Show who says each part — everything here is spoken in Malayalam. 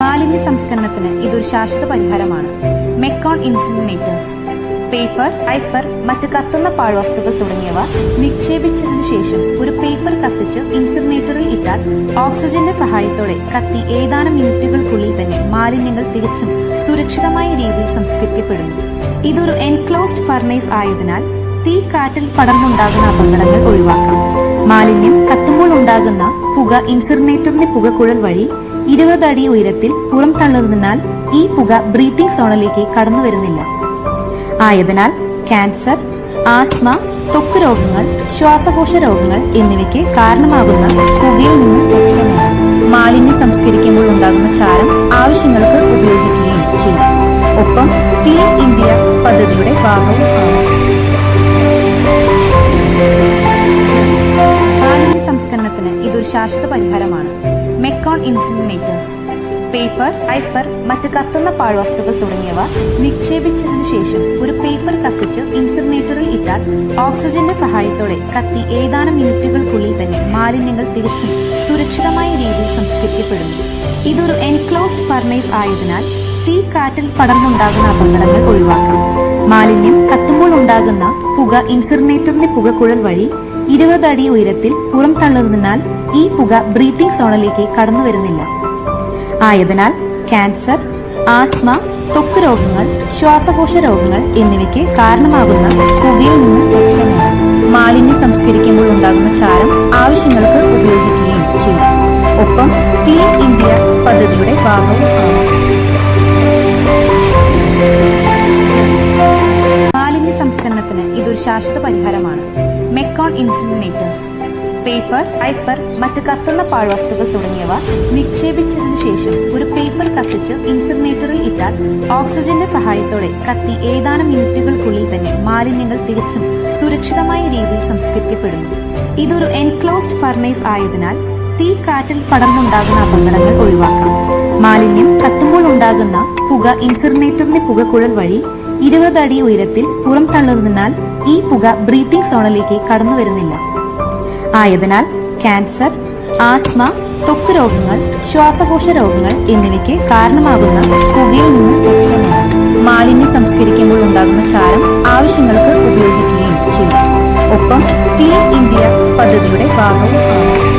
Speaker 1: മാലിന്യ സംസ്കരണത്തിന് ഇതൊരു ശാശ്വത പരിഹാരമാണ്. മെക്കോൺ ഇൻസിനറേറ്റേഴ്സ്. പേപ്പർ, പൈപ്പർ, മറ്റ് കത്തുന്ന പാഴ്വസ്തുക്കൾ തുടങ്ങിയവ നിക്ഷേപിച്ചതിനു ശേഷം ഒരു പേപ്പർ കത്തിച്ച് ഇൻസിനറേറ്ററിൽ ഇട്ടാൽ ഓക്സിജന്റെ സഹായത്തോടെ കത്തി ഏതാനും മിനിറ്റുകൾക്കുള്ളിൽ തന്നെ മാലിന്യങ്ങൾ തികച്ചും സുരക്ഷിതമായ രീതിയിൽ സംസ്കരിക്കപ്പെടുന്നു. ഇതൊരു എൻക്ലോസ്ഡ് ഫർണേസ് ആയതിനാൽ തീ കാറ്റിൽ പടർന്നുണ്ടാകുന്ന അപകടങ്ങൾ ഒഴിവാക്കാം. മാലിന്യം കത്തുമ്പോൾ ഉണ്ടാകുന്ന പുക ഇൻസിനറേറ്ററിന്റെ പുകക്കുഴൽ വഴി 20 അടി ഉയരത്തിൽ പുറം തള്ളുന്നതിനാൽ ഈ പുക ബ്രീത്തിംഗ് സോണിലേക്ക് കടന്നു വരുന്നില്ല. ആയതിനാൽ ക്യാൻസർ, ആസ്മ, ത്വക്ക് രോഗങ്ങൾ, ശ്വാസകോശ രോഗങ്ങൾ എന്നിവയ്ക്ക് കാരണമാകുന്ന പുകയിൽ നിന്ന് രക്ഷ നേടാം. മാലിന്യം സംസ്കരിക്കുമ്പോൾ ഉണ്ടാകുന്ന ചാരം ആവശ്യങ്ങൾക്ക് ഉപയോഗിക്കുകയും ചെയ്യും. ഒപ്പം ക്ലീൻ ഇന്ത്യ പദ്ധതിയുടെ ഭാഗവും ആണ്. മാലിന്യ സംസ്കരണത്തിന് ഇതൊരു ശാശ്വത പരിഹാരമാണ്. മെക്കോൺ ഇൻസിനറേറ്റേഴ്സ്. പേപ്പർ, പൈപ്പർ, മറ്റ് കത്തുന്ന പാഴ്വസ്തുക്കൾ തുടങ്ങിയവ നിക്ഷേപിച്ചതിനു ശേഷം ഒരു പേപ്പർ കത്തിച്ച് ഇൻസിനറേറ്ററിൽ ഇട്ടാൽ ഓക്സിജന്റെ സഹായത്തോടെ കത്തി ഏതാനും മിനിറ്റുകൾക്കുള്ളിൽ തന്നെ മാലിന്യങ്ങൾ തികച്ചും സുരക്ഷിതമായ രീതിയിൽ സംസ്കരിക്കപ്പെടുന്നു. ഇതൊരു എൻക്ലോസ്ഡ് ഫർണേസ് ആയതിനാൽ തീ കാറ്റിൽ പടർന്നുണ്ടാകുന്ന അപകടങ്ങൾ ഒഴിവാക്കാം. മാലിന്യം കത്തുമ്പോൾ ഉണ്ടാകുന്ന പുക ഇൻസിനറേറ്ററിന്റെ പുകക്കുഴൽ വഴി 20 അടി ഉയരത്തിൽ പുറം തള്ളുന്നതിനാൽ ഈ പുക ബ്രീത്തിംഗ് സോണിലേക്ക് കടന്നു വരുന്നില്ല. ആയതിനാൽ ക്യാൻസർ, ആസ്മ, ത്വക്ക് രോഗങ്ങൾ, ശ്വാസകോശ രോഗങ്ങൾ എന്നിവയ്ക്ക് കാരണമാകുന്ന പുകയിൽ നിന്ന് രക്ഷ നേടാം. മാലിന്യം സംസ്കരിക്കുമ്പോൾ ഉണ്ടാകുന്ന ചാരം ആവശ്യങ്ങൾക്ക് ഉപയോഗിക്കുകയും ചെയ്യും. ഒപ്പം ക്ലീൻ ഇന്ത്യ പദ്ധതിയുടെ ഭാഗവും ആണ്. മാലിന്യ സംസ്കരണത്തിന് ഇതൊരു ശാശ്വത പരിഹാരമാണ്. മെക്കോൺ ഇൻസിനറേറ്റേഴ്സ്. പേപ്പർ, പൈപ്പർ, മറ്റ് കത്തുന്ന പാഴ്വസ്തുക്കൾ തുടങ്ങിയവ നിക്ഷേപിച്ചതിനു ശേഷം ഒരു പേപ്പർ കത്തിച്ച് ഇൻസിനറേറ്ററിൽ ഇട്ടാൽ ഓക്സിജന്റെ സഹായത്തോടെ കത്തി ഏതാനും മിനിറ്റുകൾക്കുള്ളിൽ തന്നെ മാലിന്യങ്ങൾ തികച്ചും സുരക്ഷിതമായ രീതിയിൽ സംസ്കരിക്കപ്പെടുന്നു. ഇതൊരു എൻക്ലോസ്ഡ് ഫർണേസ് ആയതിനാൽ തീ കാറ്റിൽ പടർന്നുണ്ടാകുന്ന അപകടങ്ങൾ ഒഴിവാക്കാം. മാലിന്യം കത്തുമ്പോൾ ഉണ്ടാകുന്ന പുക ഇൻസിനറേറ്ററിന്റെ പുകക്കുഴൽ വഴി 20 അടി ഉയരത്തിൽ പുറം തള്ളുന്നതിനാൽ ഈ പുക ബ്രീത്തിംഗ് സോണിലേക്ക് കടന്നു വരുന്നില്ല. ആയതിനാൽ ക്യാൻസർ, ആസ്മ, ത്വക്ക് രോഗങ്ങൾ, ശ്വാസകോശ രോഗങ്ങൾ എന്നിവയ്ക്ക് കാരണമാകുന്ന പുകയിൽ നിന്ന് രക്ഷ നേടാം. മാലിന്യം സംസ്കരിക്കുമ്പോൾ ഉണ്ടാകുന്ന ചാരം ആവശ്യങ്ങൾക്ക് ഉപയോഗിക്കുകയും ചെയ്യും. ഒപ്പം ക്ലീൻ ഇന്ത്യ പദ്ധതിയുടെ ഭാഗവും ആണ്.